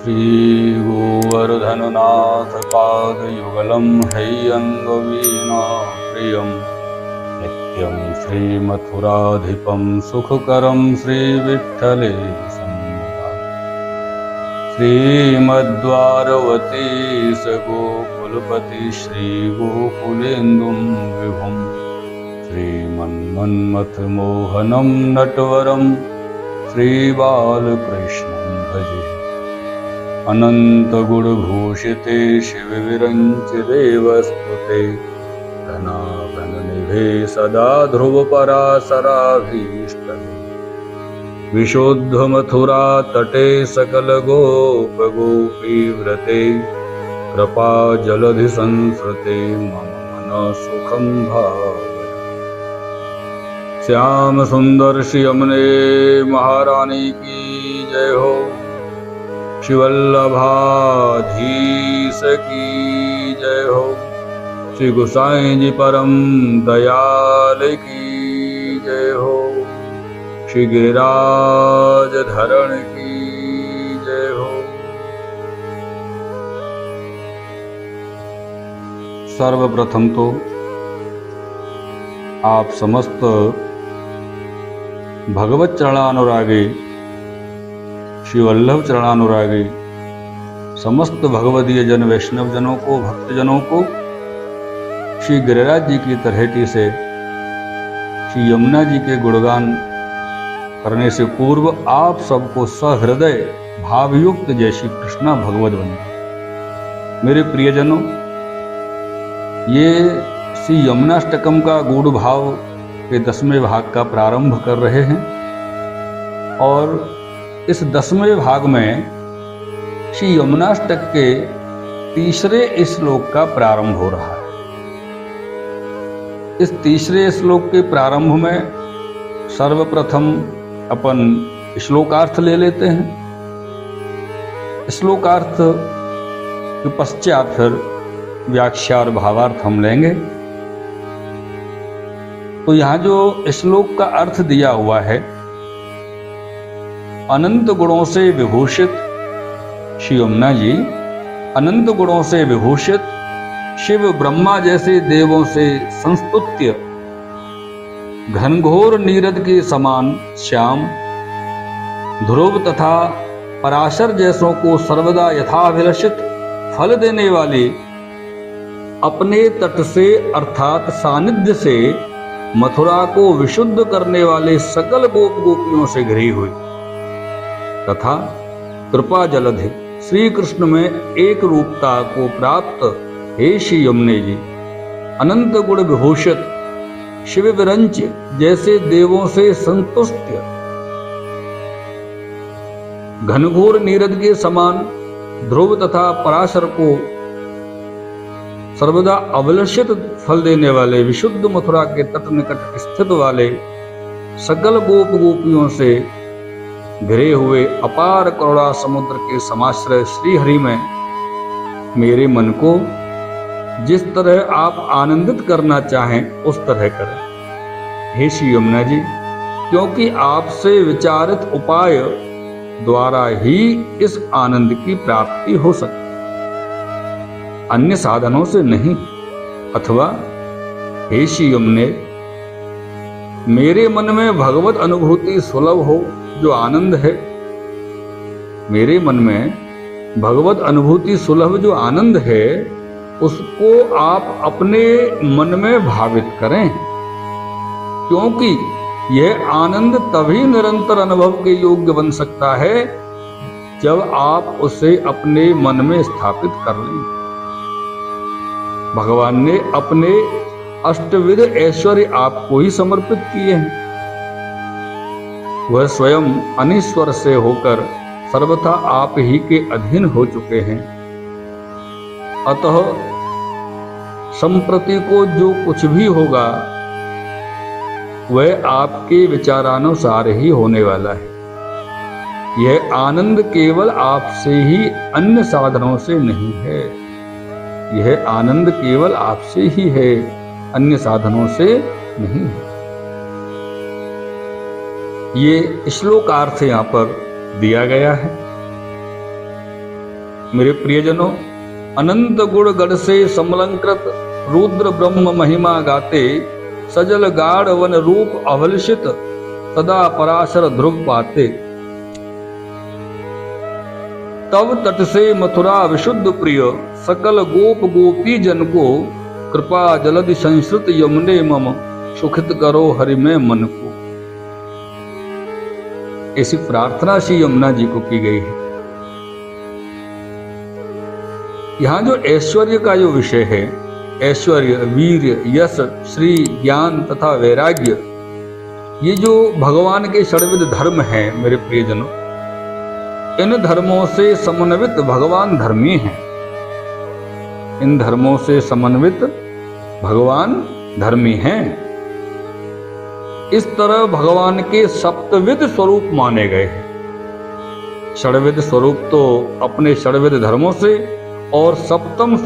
श्रीगोवर्धननाथ पादयुगलं हैयङ्गवीना प्रियं नित्यं श्रीमथुराधिपं सुखकरं श्रीविठ्ठले सन्निधा श्रीमद्वारवती सगोकुलपति श्रीगोकुलेन्दुं विभुं श्रीमन्मन्मथमोहनं नटवरं श्रीबालकृष्णं भजे। अनन्तगुणभूषिते शिवविरञ्चिदेवस्तुते घनाघननिभे सदा ध्रुवपराशराभीष्टदे विशुद्धमथुरातटे सकलगोपगोपीव्रते कृपाजलधिसंसृते मम मनःसुखं भावय। श्याम सुंदर श्री यमुने महारानी की जय हो। शिवल्लभाधीश की जय हो। श्री गोसाई जी परम दयाल की जय हो। श्री गिरिराज धरण की जय हो। सर्वप्रथम तो आप समस्त भगवत चरणानुरागी श्री वल्लभ चरणानुरागी समस्त भगवदीय जन वैष्णव जनों को, भक्तजनों को श्री गिरिराज जी की तरहेटी से श्री यमुना जी के गुणगान करने से पूर्व आप सबको सहृदय भावयुक्त जय श्री कृष्णा भगवत वंदना। मेरे प्रियजनों, ये श्री यमुनाष्टकम का गूढ़ भाव के 10वें भाग का प्रारंभ कर रहे हैं और इस 10वें भाग में श्री यमुनाष्टक के तीसरे श्लोक का प्रारंभ हो रहा है। इस तीसरे श्लोक के प्रारंभ में सर्वप्रथम अपन श्लोकार्थ ले लेते हैं। श्लोकार्थ के पश्चात फिर व्याख्या और भावार्थ हम लेंगे। तो यहाँ जो श्लोक का अर्थ दिया हुआ है, अनंत गुणों से विभूषित श्री यमुना जी, अनंत गुणों से विभूषित शिव ब्रह्मा जैसे देवों से संस्तुत्य, घनघोर नीरद के समान श्याम, ध्रुव तथा पराशर जैसों को सर्वदा यथाभिलषित फल देने वाली, अपने तट से अर्थात सानिध्य से मथुरा को विशुद्ध करने वाले सकल गोप गोपियों से घिरी हुई तथा कृपा जलधि श्री कृष्ण में एक रूपता को प्राप्त हे श्री यमुने जी, अनंत गुण विभूषित शिव विरंच जैसे देवों से संतुष्ट, घनघोर नीरद के समान ध्रुव तथा पराशर को सर्वदा अभिलषित फल देने वाले, विशुद्ध मथुरा के तट निकट स्थित वाले सकल गोप गोपियों से घिरे हुए अपार करुणा समुद्र के समाश्रय श्री हरि में मेरे मन को जिस तरह आप आनंदित करना चाहें उस तरह करें हे श्री यमुना जी, क्योंकि आपसे विचारित उपाय द्वारा ही इस आनंद की प्राप्ति हो सकती, अन्य साधनों से नहीं। अथवा हे श्री यमुने, मेरे मन में भगवत अनुभूति सुलभ हो जो आनंद है, मेरे मन में भगवत अनुभूति सुलभ जो आनंद है, उसको आप अपने मन में भावित करें, क्योंकि यह आनंद तभी निरंतर अनुभव के योग्य बन सकता है जब आप उसे अपने मन में स्थापित कर लें। भगवान ने अपने अष्टविध ऐश्वर्य आपको ही समर्पित किए हैं। वह स्वयं अनीश्वर से होकर सर्वथा आप ही के अधीन हो चुके हैं। अतः संप्रति को जो कुछ भी होगा वह आपके विचारानुसार ही होने वाला है। यह आनंद केवल आपसे ही, अन्य साधनों से नहीं है। यह आनंद केवल आपसे ही है, अन्य साधनों से नहीं है। ये श्लोकार्थ यहाँ पर दिया गया है। मेरे प्रियजनों, अनंत गुण गढ़ से समलंकृत रुद्र ब्रह्म महिमा गाते, सजल गाढ़ वन रूप अवलषित सदा पराशर ध्रुव पाते। तब तट से मथुरा विशुद्ध प्रिय, सकल गोप गोपी जन को, कृपा जलधि संस्कृत यमुने मम, सुखित करो हरि में मन को। ऐसी प्रार्थना श्री यमुना जी को की गई है। यहां जो ऐश्वर्य का जो विषय है, ऐश्वर्य, वीर्य, यश, श्री, ज्ञान तथा वैराग्य, ये जो भगवान के षड्विध धर्म हैं मेरे प्रियजनों, इन धर्मों से समन्वित भगवान धर्मी हैं। इन धर्मों से समन्वित भगवान धर्मी हैं। इस तरह भगवान के सप्तविध स्वरूप माने गए हैं। षड्विध स्वरूप तो अपने षड्विध धर्मों से, और सप्तम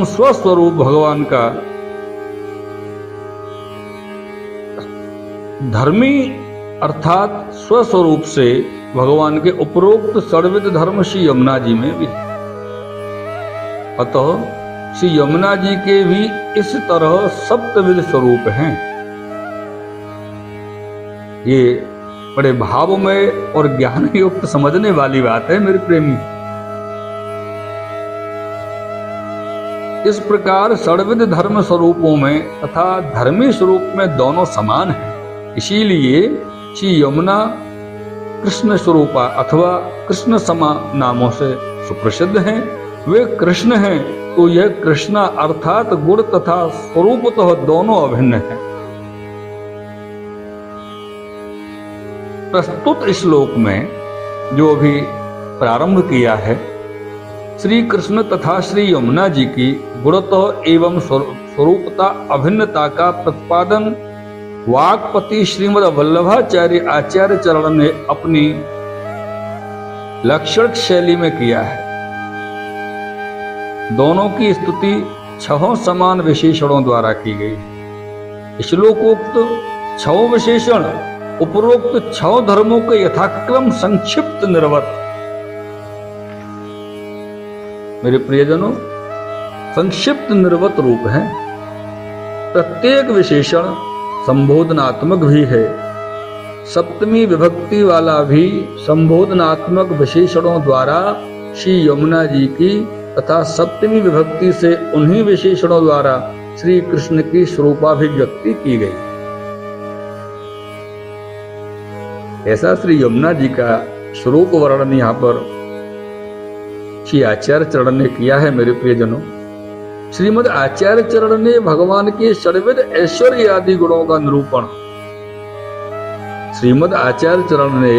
स्वस्वरूप भगवान का धर्मी अर्थात स्वस्वरूप से भगवान के उपरोक्त षड्विध धर्म श्री यमुना जी में भी। अतः श्री यमुना जी के भी इस तरह सप्तविध स्वरूप हैं। ये बड़े भाव में और ज्ञान युक्त समझने वाली बात है मेरे प्रेमी। इस प्रकार षड्विध धर्म स्वरूपों में तथा धर्मी स्वरूप में दोनों समान हैं। इसीलिए श्री यमुना कृष्ण स्वरूपा अथवा कृष्ण समा नामों से सुप्रसिद्ध हैं। वे कृष्ण हैं तो यह कृष्णा अर्थात गुण तथा स्वरूपतः दोनों अभिन्न हैं। प्रस्तुत श्लोक में जो अभी प्रारंभ किया है, श्री कृष्ण तथा श्री यमुना जी की गुणतः एवं स्वरूपता अभिन्नता का प्रतिपादन वाक्पति श्रीमद् वल्लभाचार्य आचार्य चरण ने अपनी लक्षण शैली में किया है। दोनों की स्तुति 6 समान विशेषणों द्वारा की गई। श्लोकोक्त 6 विशेषण उपरोक्त 6 धर्मों के यथाक्रम संक्षिप्त निर्वत। मेरे प्रियजनों, संक्षिप्त निर्वत रूप है। प्रत्येक विशेषण संबोधनात्मक भी है। सप्तमी विभक्ति वाला भी संबोधनात्मक विशेषणों द्वारा श्री यमुना जी की तथा सप्तमी विभक्ति से उन्हीं विशेषणों द्वारा श्री कृष्ण की स्वरूपाभिव्यक्ति की गई। ऐसा श्री यमुना जी का स्वरूप वर्णन यहाँ पर श्री आचार्य चरण ने किया है। मेरे प्रियजनों, श्रीमद् आचार्य चरण ने भगवान के षड्विध ऐश्वर्य आदि गुणों का निरूपण, श्रीमद् आचार्य चरण ने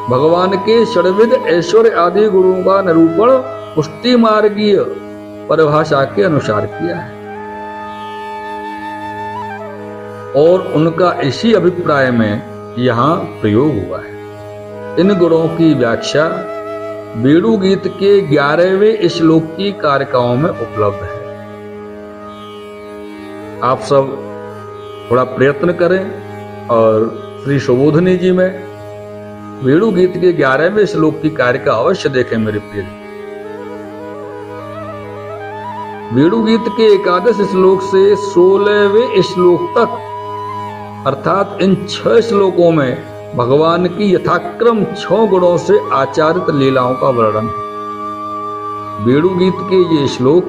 भगवान के षड्विध ऐश्वर्य आदि गुणों का निरूपण पुष्टि मार्गीय परिभाषा के अनुसार किया है, और उनका इसी अभिप्राय में यहाँ प्रयोग हुआ है। इन गुणों की व्याख्या वेणु गीत के 11वें श्लोक की कारिकाओं में उपलब्ध है। आप सब थोड़ा प्रयत्न करें और श्री सुबोधनी जी में वेणु गीत के 11वें श्लोक की कारिका अवश्य देखें मेरे प्रिय। वेणु गीत के 11 श्लोक से 16वें श्लोक तक अर्थात इन 6 श्लोकों में भगवान की यथाक्रम 6 गुणों से आचारित लीलाओं का वर्णन है। वेणु गीत के ये श्लोक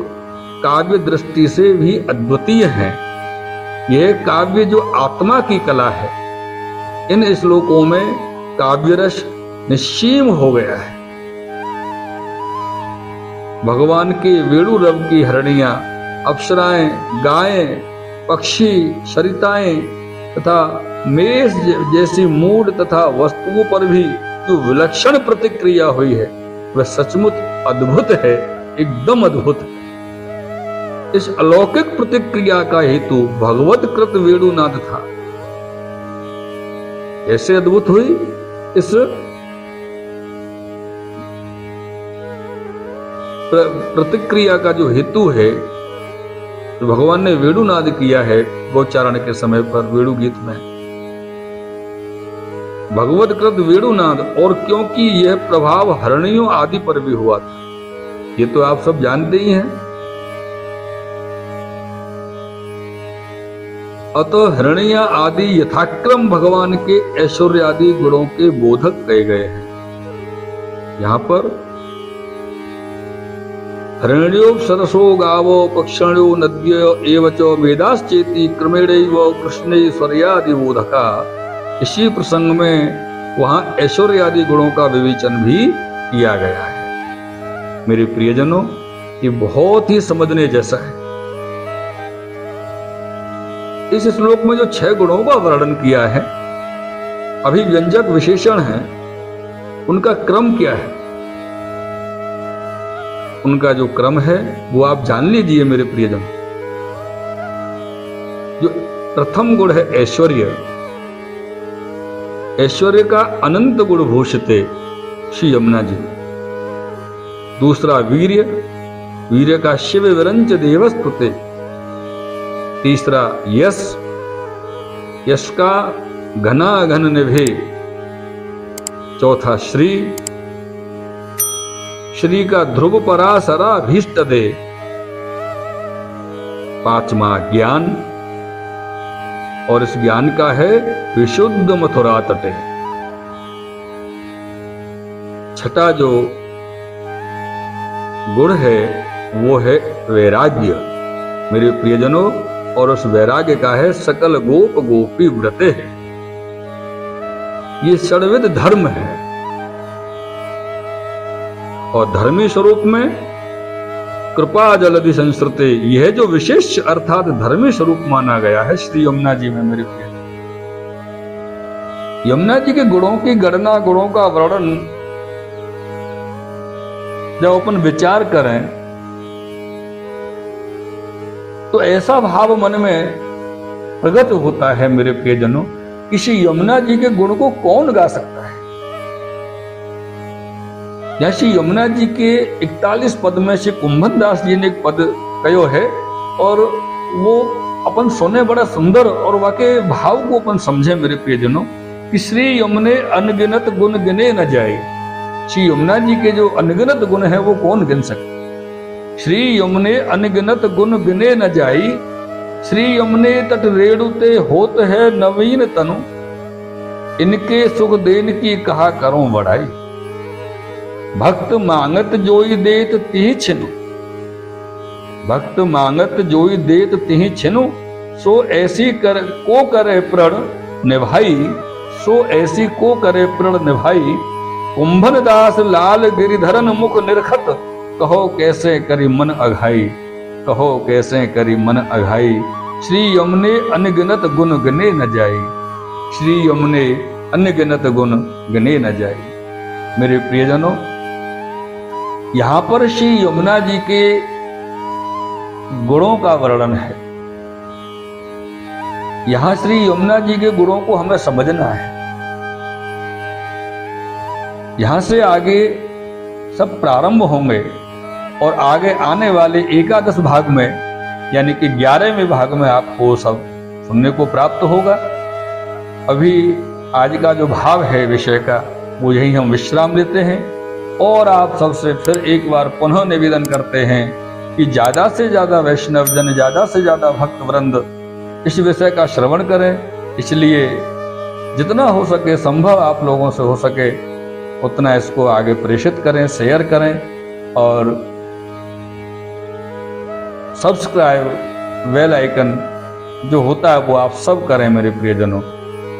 काव्य दृष्टि से भी अद्वितीय हैं। यह काव्य जो आत्मा की कला है, इन श्लोकों में काव्य रस निश्चीम हो गया है। भगवान के वेणु रव की हरणियां, अप्सराएं, गायें, पक्षी, सरिताएं तथा मेष जैसी मूड तथा वस्तुओं पर भी जो विलक्षण प्रतिक्रिया हुई है, वह सचमुच अद्भुत है, एकदम अद्भुत है। इस अलौकिक प्रतिक्रिया का हेतु भगवत कृत वेणुनाद था। ऐसे अद्भुत हुई, इस प्रतिक्रिया का जो हेतु है, तो भगवान ने वेणुनाद किया है गोचारण के समय पर वेणु गीत में। भगवतकृत वेणुनाद, और क्योंकि यह प्रभाव हरणियों आदि पर भी हुआ था, ये तो आप सब जानते ही हैं। अतः हिरण्य आदि यथाक्रम भगवान के ऐश्वर्य आदि गुणों के बोधक कहे गए हैं। यहां पर हिरण्यो सरसो गावो पक्षण्यो नद्यो एवच वेदाश्चेति क्रमेणैव कृष्णेश्वर्यादि बोधका, इसी प्रसंग में वहां ऐश्वर्य आदि गुणों का विवेचन भी किया गया है। मेरे प्रियजनों, ये बहुत ही समझने जैसा है। इस श्लोक में जो 6 गुणों का वर्णन किया है, अभिव्यंजक विशेषण है, उनका क्रम क्या है? उनका जो क्रम है वो आप जान लीजिए मेरे प्रियजन। जो प्रथम गुण है ऐश्वर्य, ऐश्वर्य का अनंत गुण भूषिते श्री यमुना जी। दूसरा वीर्य, वीर्य का शिव विरंच देवस्तुते। तीसरा यश, यश का घना घन निभे। चौथा श्री, श्री का ध्रुव परासरा भीष्ट दे। पांचवा ज्ञान, और इस ज्ञान का है विशुद्ध मथुरा तटे। छठा जो गुण है वो है वैराग्य मेरे प्रियजनों, और उस वैराग्य का है सकल गोप गोपी व्रते है। ये षड्विध धर्म है, और धर्मी स्वरूप में कृपा जलधि संस्कृति, यह जो विशेष अर्थात धर्मी स्वरूप माना गया है श्री यमुना जी में मेरे प्रिय। यमुना जी के गुणों की गणना, गुणों का वर्णन जब अपन विचार करें तो ऐसा भाव मन में प्रकट होता है मेरे प्रियजनों, किसी यमुना जी के गुण को कौन गा सकता है। जैसे यमुना जी के 41 पद में से कुंभन दास जी ने एक पद कहो है, और वो अपन सुने बड़ा सुंदर, और वाकई भाव को अपन समझे मेरे प्रियजनों, कि श्री यमुने अनगिनत गुण गिने न जाए। श्री यमुना जी के जो अनगिनत गुण है वो कौन गिन सकता। श्री यमुने अनगिनत गुण गिने न जाई, श्री यमुने तट रेणुते होत है नवीन तनु, इनके सुख देन की कहा करो बढ़ाई। भक्त मांगत जोई देत तिहि छिनु, भक्त मांगत जोई देत तिहि छिनु, सो ऐसी कर को करे प्रण निभाई, सो ऐसी को करे प्रण निभाई। कुंभन दास लाल गिरिधरन मुख निरखत, कहो कैसे करी मन अघाई, कहो कैसे करी मन अघाई। श्री यमुने अनगिनत गुण गिने न जाई, श्री यमुने अनगिनत गुण गिने न जाई। मेरे प्रियजनों, यहां पर श्री यमुना जी के गुणों का वर्णन है। यहां श्री यमुना जी के गुणों को हमें समझना है। यहां से आगे सब प्रारंभ होंगे, और आगे आने वाले 11 भाग में, यानी कि 11वें भाग में आपको सब सुनने को प्राप्त होगा। अभी आज का जो भाव है विषय का, वो यही हम विश्राम लेते हैं, और आप सबसे फिर एक बार पुनः निवेदन करते हैं कि ज्यादा से ज्यादा वैष्णव जन, ज्यादा से ज्यादा भक्त वृंद इस विषय का श्रवण करें। इसलिए जितना हो सके, संभव आप लोगों से हो सके, उतना इसको आगे प्रेषित करें, शेयर करें, और सब्सक्राइब बेल आइकन जो होता है वो आप सब करें मेरे प्रियजनों।